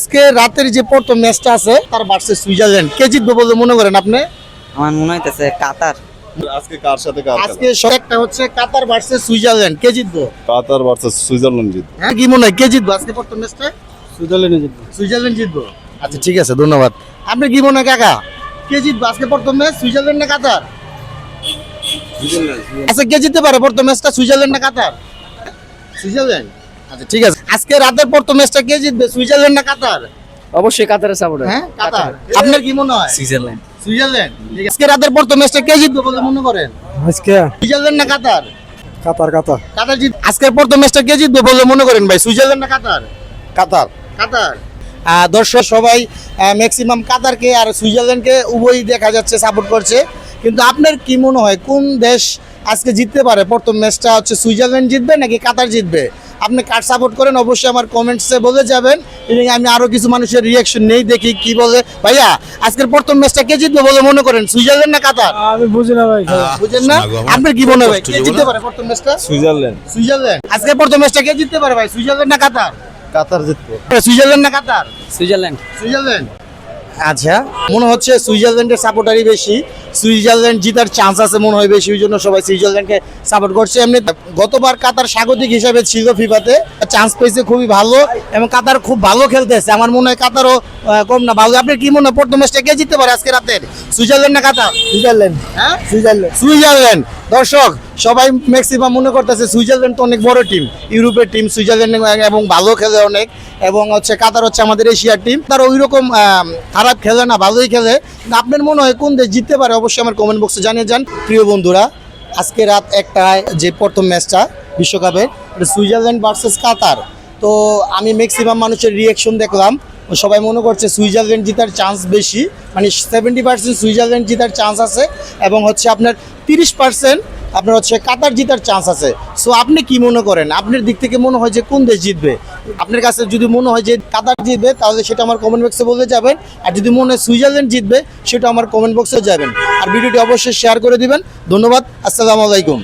আজকে রাতের যে প্রথম ম্যাচটা আছে তার ভার্সেস সুইজারল্যান্ড, কে জিতবে বলে মনে করেন আপনি? আমার মনে হইতেছে কাতার। আজকে কার সাথে কার আজকে একটা হচ্ছে কাতার ভার্সেস সুইজারল্যান্ড, কে জিতবে? কাতার ভার্সেস সুইজারল্যান্ড জিতবে। হ্যাঁ, কি মনে হয় কে জিতবে আজকে প্রথম ম্যাচটা? সুইজারল্যান্ডে জিতবে। সুইজারল্যান্ড জিতবে। আচ্ছা ঠিক আছে, ধন্যবাদ। আপনি কি মনে হয় কাকা, কে জিতবে আজকে প্রথম ম্যাচ, সুইজারল্যান্ড না কাতার? আচ্ছা কে জিততে পারে প্রথম ম্যাচটা, সুইজারল্যান্ড না কাতার? সুইজারল্যান্ড। আচ্ছা ঠিক আছে, আজকে রাতের প্রথম ম্যাচটা কে জিতবে, সুইজারল্যান্ড না কাতার? অবশ্যই কাতারের সাপোর্টার। হ্যাঁ কাতার। আপনার কি মনে হয়? সুইজারল্যান্ড। সুইজারল্যান্ড। ঠিক আছে, আজকে রাতের প্রথম ম্যাচটা কে জিতবে বলে মনে করেন? আজকে সুইজারল্যান্ড না কাতার? কাতার কাতার কাতার জিত। আজকের প্রথম ম্যাচটা কে জিতবে বলে মনে করেন ভাই, সুইজারল্যান্ড না কাতার? কাতার। কাতার। দর্শক সবাই ম্যাক্সিমাম কাতারকে আর সুইজারল্যান্ডকে উভয়ই দেখা যাচ্ছে সাপোর্ট করছে, কিন্তু আপনার কি মনে হয় কোন দেশ আজকে জিততে পারে প্রথম ম্যাচটা, হচ্ছে সুইজারল্যান্ড জিতবে নাকি কাতার জিতবে? আপনি কার সাপোর্ট করেন অবশ্যই আমার কমেন্টসে বলে যাবেন, এবং আমি আরো কিছু মানুষের রিয়াকশন নেই, দেখি কি বলে। ভাইয়া আজকের প্রথম ম্যাচটা কে জিতবে বলে মনে করেন, সুইজারল্যান্ড না কাতার? আমি বুঝি না ভাই। বুঝেন না? আপনার কি মনে হয় কে জিততে পারে প্রথম ম্যাচটা? সুইজারল্যান্ড। সুইজারল্যান্ড। আজকের প্রথম ম্যাচটা কে জিততে পারে ভাই, সুইজারল্যান্ড না কাতার? কাতার জিতবে। সুইজারল্যান্ড না কাতার? সুইজারল্যান্ড। সুইজারল্যান্ড। আচ্ছা, মনে হচ্ছে সুইজারল্যান্ডের সাপোর্টারই বেশি, সুইজারল্যান্ড জিতার চান্স আছে মনে হয় বেশি, ওই জন্য সবাই সুইজারল্যান্ডকে সাপোর্ট করছে। এমনি গতবার কাতার স্বাগতিক হিসেবে ছিল ফিফাতে, চান্স পেয়েছে খুবই ভালো, এবং কাতার খুব ভালো খেলতেছে, আমার মনে হয় কাতারও কম না ভালো। আপনার কি মনে হয় প্রথম ম্যাচটা কে জিততে পারে আজকে রাতের, সুইজারল্যান্ড না কাতার? সুইজারল্যান্ড। হ্যাঁ সুইজারল্যান্ড। সুইজারল্যান্ড। দর্শক সবাই ম্যাক্সিমাম মনে করতেছে সুইজারল্যান্ড তো অনেক বড় টিম, ইউরোপের টিম সুইজারল্যান্ড, এবং ভালো খেলে অনেক, এবং হচ্ছে কাতার হচ্ছে আমাদের এশিয়ার টিম, তার ওই রকম খারাপ খেলে না, ভালোই খেলে। আপনার মনে হয় কোন দেশ জিততে পারে অবশ্যই আমার কমেন্ট বক্সে জানিয়ে যান। প্রিয় বন্ধুরা, আজকে রাত 1টায় যে প্রথম ম্যাচটা বিশ্বকাপের, সুইজারল্যান্ড ভার্সেস কাতার, তো আমি ম্যাক্সিমাম মানুষের রিয়াকশন দেখলাম, সবাই মনে করছে সুইজারল্যান্ড জেতার চান্স বেশি, মানে 70% সুইজারল্যান্ড জেতার চান্স আছে, এবং হচ্ছে আপনার 30% আপনার হচ্ছে কাতার জেতার চান্স আছে। সো আপনি কি মনে করেন, আপনার দিক থেকে মনে হয় যে কোন দেশ জিতবে? আপনার কাছে যদি মনে হয় যে কাতার জিতবে তাহলে সেটা আমার কমেন্ট বক্সে বলে যাবেন, আর যদি মনে হয় সুইজারল্যান্ড জিতবে সেটা আমার কমেন্ট বক্সে যাবেন, আর ভিডিওটি অবশ্যই শেয়ার করে দিবেন। ধন্যবাদ, আসসালামু আলাইকুম।